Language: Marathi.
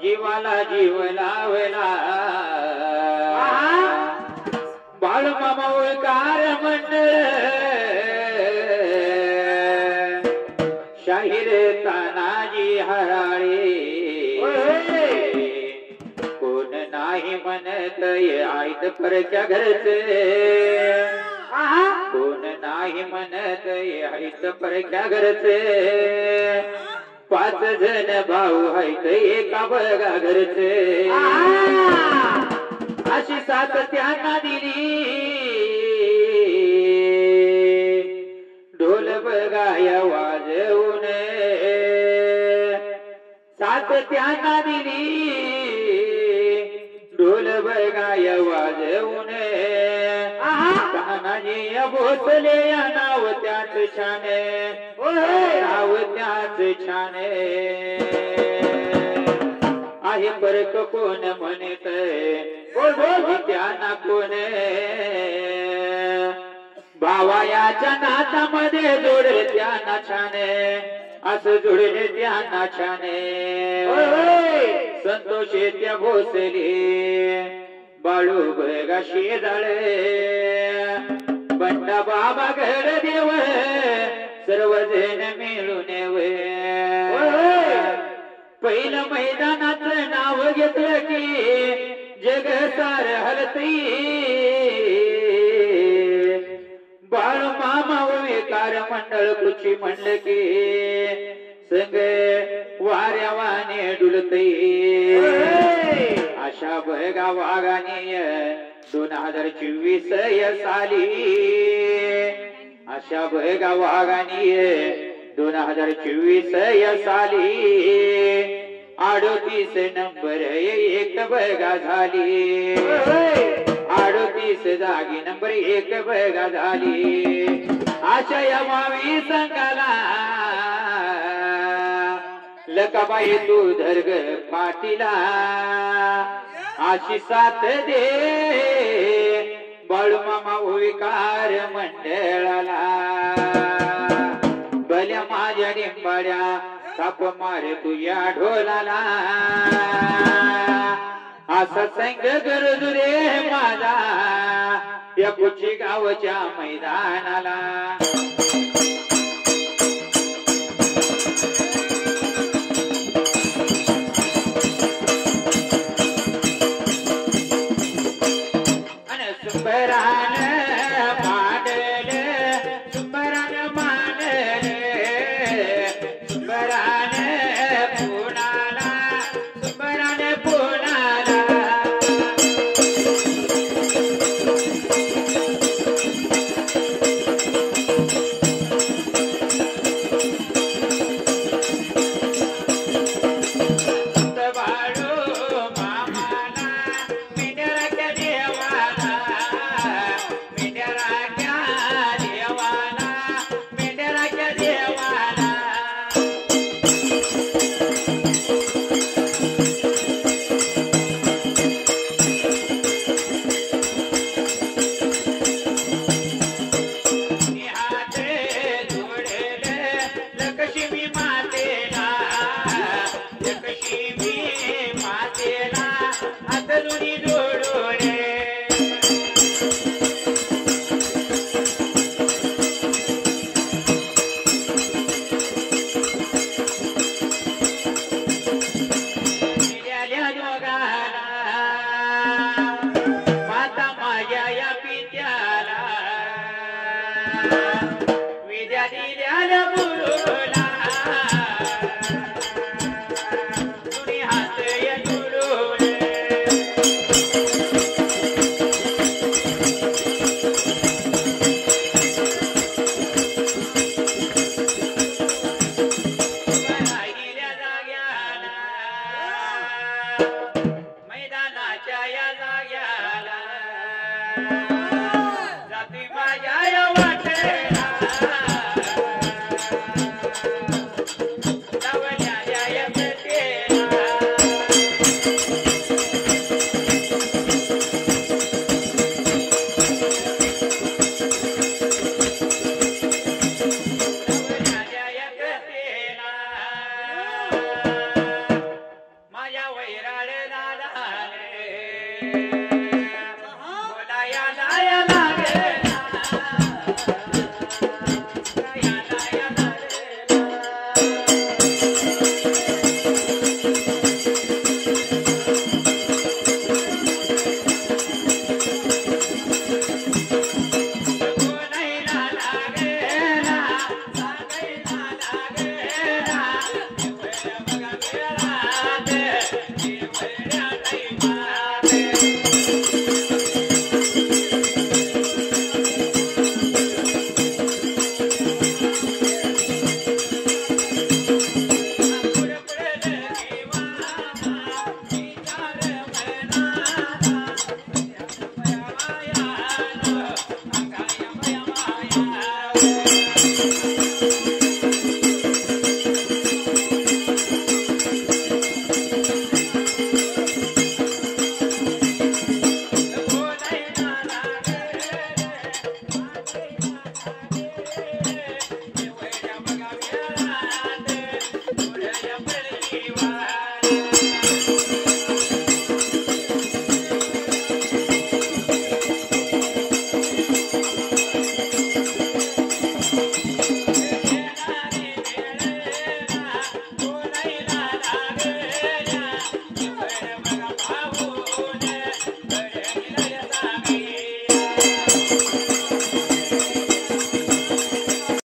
जीवाला जीव लावला बाळमामा ओळकार मंडळ शाहीर तानाजी हराळे कोण नाही म्हणत आईत परच्या घरचे कोण नाही म्हणत आईत परच्या घरचे 5 जण भाऊ आहेत एका बघा घरचे अशी 7 त्यांना दिली ढोल बघाया वाजवून 7 त्यांना दिली ढोल बघाया वाजवून तानाजी भोसले या नाव त्याच छान नाव त्याच छान आहे फरक कोण म्हणत त्यांना कोण भावायाच्या नातामध्ये जोडले त्यांना छान असं जोडले त्यांना छान संतोष त्या भोसले बाळू बघा शेजाळे बंडा बाबा घर देव सर्वजण मिळून पहिलं मैदानाच नाव घेतलं की जग सार हलती बाळू मामा ओळकार मंडळ कृषी म्हणलं की संग वाऱ्यावाने डुलते अशा बघा वागाने 2024 या साली अशा बघा वागाने 2024 या साली 38 नंबर एक बघा झाली 38 जागी नंबर एक बघा झाली अशा या 22 संघाला लकाबाई तू धर्ग पाटीला अशी 7 दे बाळूमामा ओळकार मंडळाला भल्या माझ्या डिंबाड्या ताप मारे तुझ्या ढोलाला असा संग गरजू रे माझा या कुची गावच्या मैदानाला